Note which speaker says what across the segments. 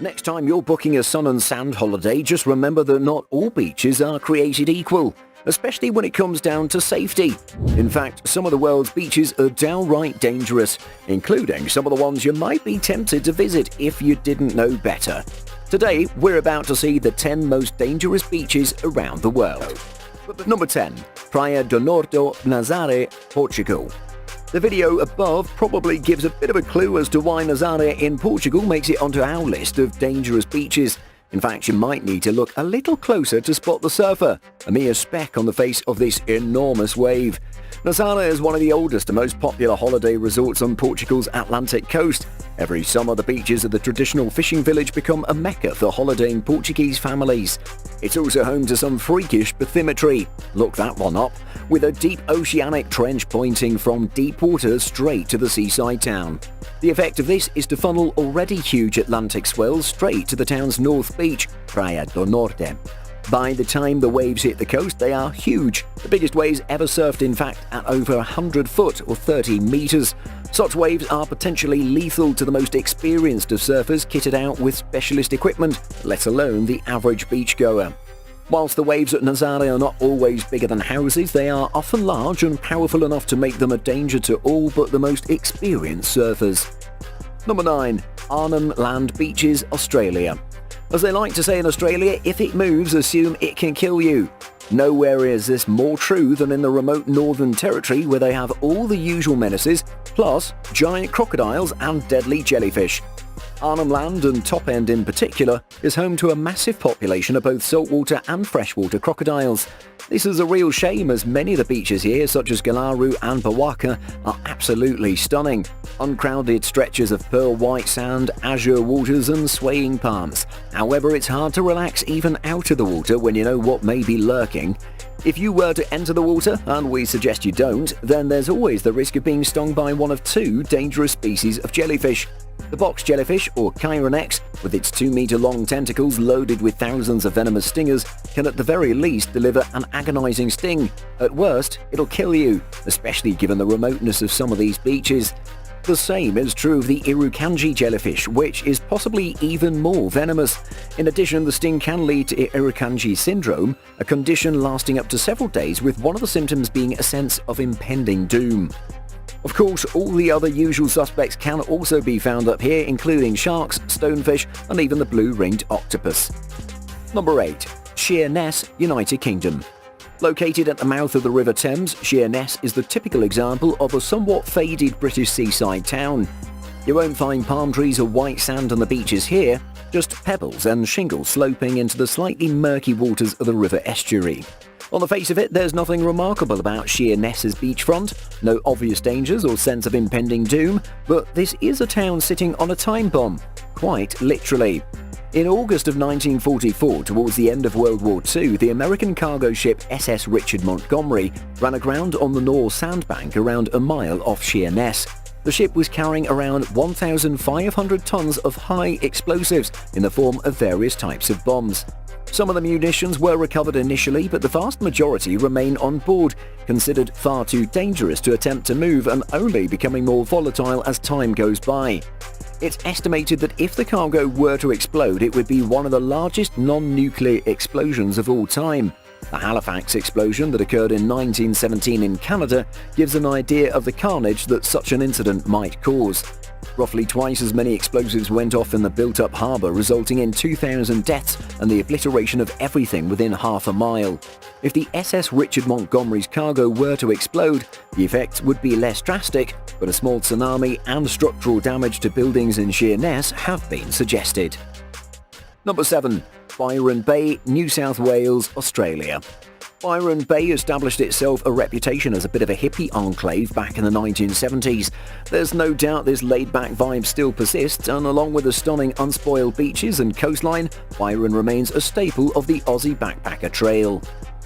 Speaker 1: Next time you're booking a sun and sand holiday, just remember that not all beaches are created equal, especially when it comes down to safety. In fact, some of the world's beaches are downright dangerous, including some of the ones you might be tempted to visit if you didn't know better. Today, we're about to see the 10 most dangerous beaches around the world. Number 10. Praia do Norte, Nazaré, Portugal. The video above probably gives a bit of a clue as to why Nazaré in Portugal makes it onto our list of dangerous beaches. In fact, you might need to look a little closer to spot the surfer, a mere speck on the face of this enormous wave. Nazaré is one of the oldest and most popular holiday resorts on Portugal's Atlantic coast. Every summer, the beaches of the traditional fishing village become a mecca for holidaying Portuguese families. It's also home to some freakish bathymetry. Look that one up, with a deep oceanic trench pointing from deep water straight to the seaside town. The effect of this is to funnel already huge Atlantic swells straight to the town's north beach, Praia do Norte. By the time the waves hit the coast, they are huge. The biggest waves ever surfed, in fact, at over 100 foot or 30 meters. Such waves are potentially lethal to the most experienced of surfers kitted out with specialist equipment, let alone the average beachgoer. Whilst the waves at Nazaré are not always bigger than houses, they are often large and powerful enough to make them a danger to all but the most experienced surfers. Number 9. Arnhem Land Beaches, Australia. As they like to say in Australia, if it moves, assume it can kill you. Nowhere is this more true than in the remote Northern Territory, where they have all the usual menaces, plus giant crocodiles and deadly jellyfish. Arnhem Land, and Top End in particular, is home to a massive population of both saltwater and freshwater crocodiles. This is a real shame, as many of the beaches here, such as Galaru and Bawaka, are absolutely stunning. Uncrowded stretches of pearl white sand, azure waters and swaying palms. However, it's hard to relax even out of the water when you know what may be lurking. If you were to enter the water, and we suggest you don't, then there's always the risk of being stung by one of two dangerous species of jellyfish. The box jellyfish, or Chironex, with its 2-meter-long tentacles loaded with thousands of venomous stingers, can at the very least deliver an agonizing sting. At worst, it'll kill you, especially given the remoteness of some of these beaches. The same is true of the Irukandji jellyfish, which is possibly even more venomous. In addition, the sting can lead to Irukandji syndrome, a condition lasting up to several days, with one of the symptoms being a sense of impending doom. Of course, all the other usual suspects can also be found up here, including sharks, stonefish, and even the blue-ringed octopus. Number 8. Sheerness, United Kingdom. Located at the mouth of the River Thames, Sheerness is the typical example of a somewhat faded British seaside town. You won't find palm trees or white sand on the beaches here, just pebbles and shingle sloping into the slightly murky waters of the river estuary. On the face of it, there's nothing remarkable about Sheerness's beachfront, no obvious dangers or sense of impending doom, but this is a town sitting on a time bomb, quite literally. In August of 1944, towards the end of World War II, the American cargo ship SS Richard Montgomery ran aground on the Nore sandbank around a mile off Sheerness. The ship was carrying around 1,500 tons of high explosives in the form of various types of bombs. Some of the munitions were recovered initially, but the vast majority remain on board, considered far too dangerous to attempt to move and only becoming more volatile as time goes by. It's estimated that if the cargo were to explode, it would be one of the largest non-nuclear explosions of all time. The Halifax explosion that occurred in 1917 in Canada gives an idea of the carnage that such an incident might cause. Roughly twice as many explosives went off in the built-up harbour, resulting in 2,000 deaths and the obliteration of everything within half a mile. If the SS Richard Montgomery's cargo were to explode, the effects would be less drastic, but a small tsunami and structural damage to buildings in Sheerness have been suggested. Number 7. Byron Bay, New South Wales, Australia. Byron Bay established itself a reputation as a bit of a hippie enclave back in the 1970s. There's no doubt this laid-back vibe still persists, and along with the stunning unspoiled beaches and coastline, Byron remains a staple of the Aussie backpacker trail.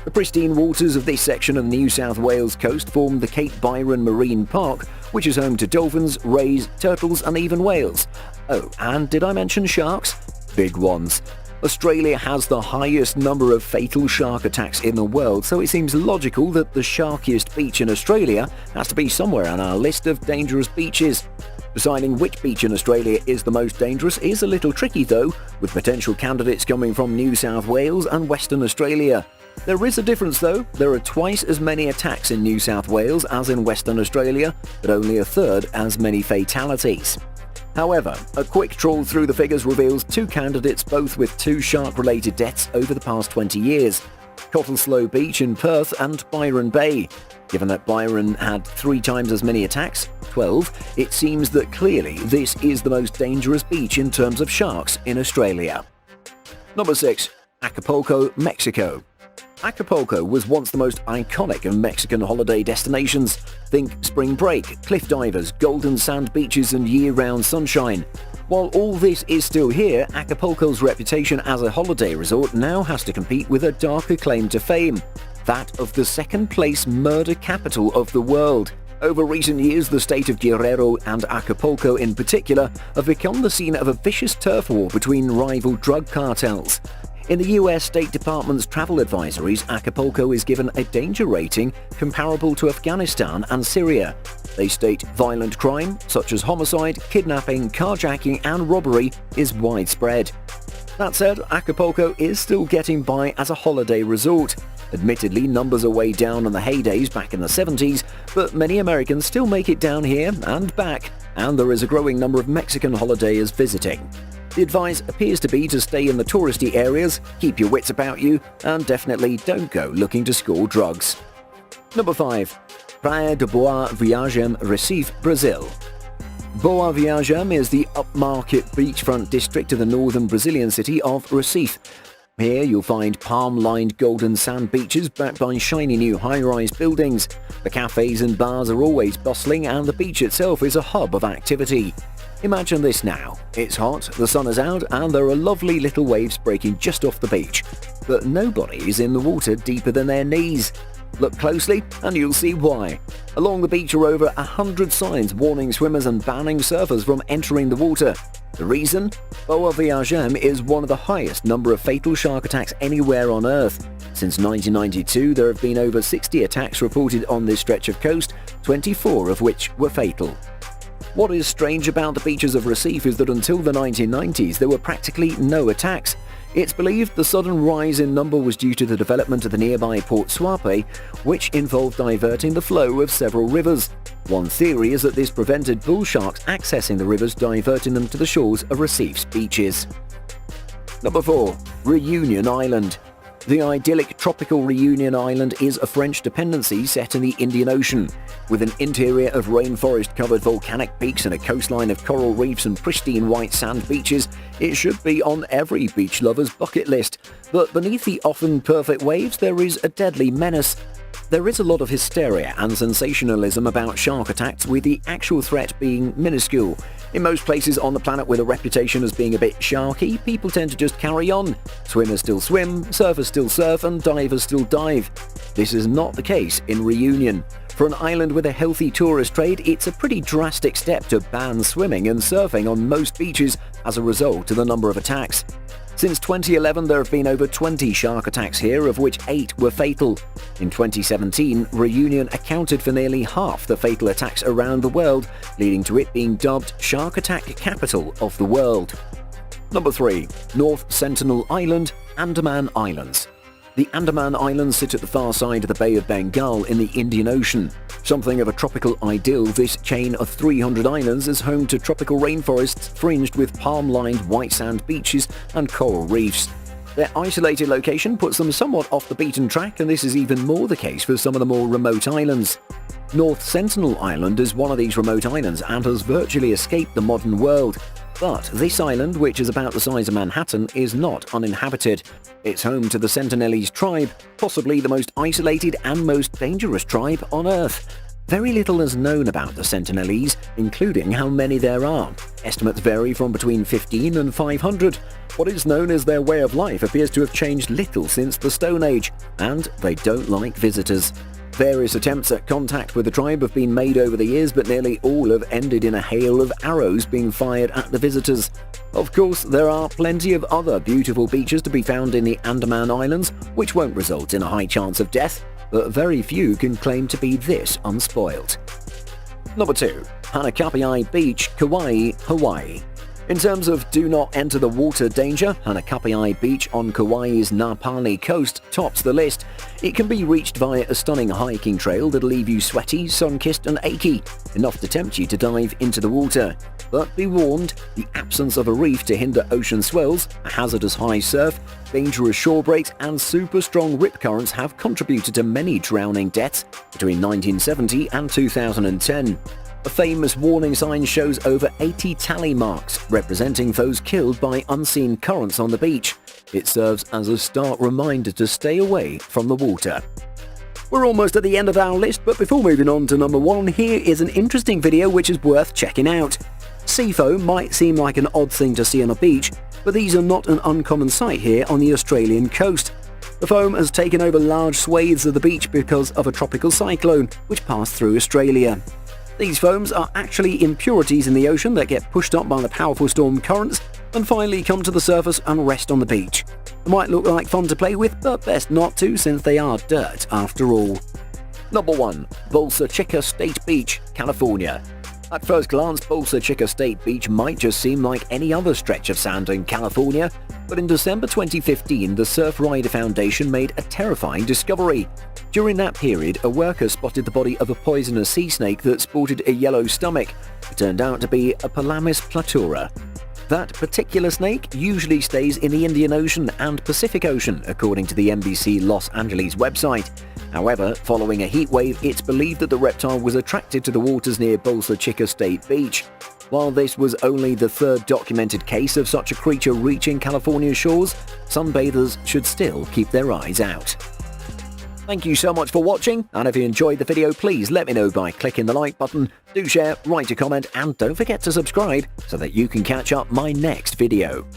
Speaker 1: The pristine waters of this section of the New South Wales coast form the Cape Byron Marine Park, which is home to dolphins, rays, turtles and even whales. Oh, and did I mention sharks? Big ones. Australia has the highest number of fatal shark attacks in the world, so it seems logical that the sharkiest beach in Australia has to be somewhere on our list of dangerous beaches. Deciding which beach in Australia is the most dangerous is a little tricky though, with potential candidates coming from New South Wales and Western Australia. There is a difference though. There are twice as many attacks in New South Wales as in Western Australia, but only a third as many fatalities. However, a quick trawl through the figures reveals two candidates both with two shark-related deaths over the past 20 years. Cottesloe Beach in Perth and Byron Bay. Given that Byron had 3 times as many attacks, 12, it seems that clearly this is the most dangerous beach in terms of sharks in Australia. Number 6. Acapulco, Mexico. Acapulco was once the most iconic of Mexican holiday destinations. Think spring break, cliff divers, golden sand beaches and year-round sunshine. While all this is still here, Acapulco's reputation as a holiday resort now has to compete with a darker claim to fame, that of the second-place murder capital of the world. Over recent years, the state of Guerrero and Acapulco in particular have become the scene of a vicious turf war between rival drug cartels. In the US State Department's travel advisories, Acapulco is given a danger rating comparable to Afghanistan and Syria. They state violent crime, such as homicide, kidnapping, carjacking and robbery, is widespread. That said, Acapulco is still getting by as a holiday resort. Admittedly, numbers are way down on the heydays back in the 70s, but many Americans still make it down here and back, and there is a growing number of Mexican holidays visiting. The advice appears to be to stay in the touristy areas, keep your wits about you, and definitely don't go looking to score drugs. Number 5. Praia de Boa Viagem, Recife, Brazil. Boa Viagem is the upmarket beachfront district of the northern Brazilian city of Recife. Here you'll find palm-lined golden sand beaches backed by shiny new high-rise buildings. The cafes and bars are always bustling and the beach itself is a hub of activity. Imagine this now. It's hot, the sun is out, and there are lovely little waves breaking just off the beach. But nobody is in the water deeper than their knees. Look closely and you'll see why. Along the beach are over 100 signs warning swimmers and banning surfers from entering the water. The reason? Boa Viagem is one of the highest number of fatal shark attacks anywhere on Earth. Since 1992, there have been over 60 attacks reported on this stretch of coast, 24 of which were fatal. What is strange about the beaches of Recife is that until the 1990s there were practically no attacks. It's believed the sudden rise in number was due to the development of the nearby Port Suape, which involved diverting the flow of several rivers. One theory is that this prevented bull sharks accessing the rivers, diverting them to the shores of Recife's beaches. Number 4. Reunion Island. The idyllic tropical Reunion Island is a French dependency set in the Indian Ocean. With an interior of rainforest-covered volcanic peaks and a coastline of coral reefs and pristine white sand beaches, it should be on every beach lover's bucket list. But beneath the often perfect waves, there is a deadly menace. There is a lot of hysteria and sensationalism about shark attacks, with the actual threat being minuscule. In most places on the planet with a reputation as being a bit sharky, people tend to just carry on. Swimmers still swim, surfers still surf, and divers still dive. This is not the case in Reunion. For an island with a healthy tourist trade, it's a pretty drastic step to ban swimming and surfing on most beaches as a result of the number of attacks. Since 2011, there have been over 20 shark attacks here, of which 8 were fatal. In 2017, Reunion accounted for nearly half the fatal attacks around the world, leading to it being dubbed Shark Attack Capital of the World. Number 3. North Sentinel Island, Andaman Islands. The Andaman Islands sit at the far side of the Bay of Bengal in the Indian Ocean. Something of a tropical idyll, this chain of 300 islands is home to tropical rainforests fringed with palm-lined white sand beaches and coral reefs. Their isolated location puts them somewhat off the beaten track, and this is even more the case for some of the more remote islands. North Sentinel Island is one of these remote islands and has virtually escaped the modern world. But this island, which is about the size of Manhattan, is not uninhabited. It's home to the Sentinelese tribe, possibly the most isolated and most dangerous tribe on Earth. Very little is known about the Sentinelese, including how many there are. Estimates vary from between 15 and 500. What is known as their way of life appears to have changed little since the Stone Age, and they don't like visitors. Various attempts at contact with the tribe have been made over the years, but nearly all have ended in a hail of arrows being fired at the visitors. Of course, there are plenty of other beautiful beaches to be found in the Andaman Islands, which won't result in a high chance of death, but very few can claim to be this unspoilt. Number 2. Hanakapi Beach, Kauai, Hawaii. In terms of do not enter the water danger, Hanakapi Beach on Kauai's Napali coast tops the list. It can be reached via a stunning hiking trail that'll leave you sweaty, sun-kissed and achy, enough to tempt you to dive into the water. But be warned, the absence of a reef to hinder ocean swells, a hazardous high surf, dangerous shore breaks and super strong rip currents have contributed to many drowning deaths between 1970 and 2010. A famous warning sign shows over 80 tally marks, representing those killed by unseen currents on the beach. It serves as a stark reminder to stay away from the water. We're almost at the end of our list, but before moving on to number 1, here is an interesting video which is worth checking out. Sea foam might seem like an odd thing to see on a beach, but these are not an uncommon sight here on the Australian coast. The foam has taken over large swathes of the beach because of a tropical cyclone which passed through Australia. These foams are actually impurities in the ocean that get pushed up by the powerful storm currents and finally come to the surface and rest on the beach. They might look like fun to play with, but best not to since they are dirt after all. Number 1. Bolsa Chica State Beach, California. At first glance, Bolsa Chica State Beach might just seem like any other stretch of sand in California, but in December 2015, the Surf Rider Foundation made a terrifying discovery. During that period, a worker spotted the body of a poisonous sea snake that sported a yellow stomach. It turned out to be a Pelamis platura. That particular snake usually stays in the Indian Ocean and Pacific Ocean, according to the NBC Los Angeles website. However, following a heat wave, it's believed that the reptile was attracted to the waters near Bolsa Chica State Beach. While this was only the third documented case of such a creature reaching California's shores, sunbathers should still keep their eyes out. Thank you so much for watching, and if you enjoyed the video, please let me know by clicking the like button, do share, write a comment, and don't forget to subscribe so that you can catch up my next video.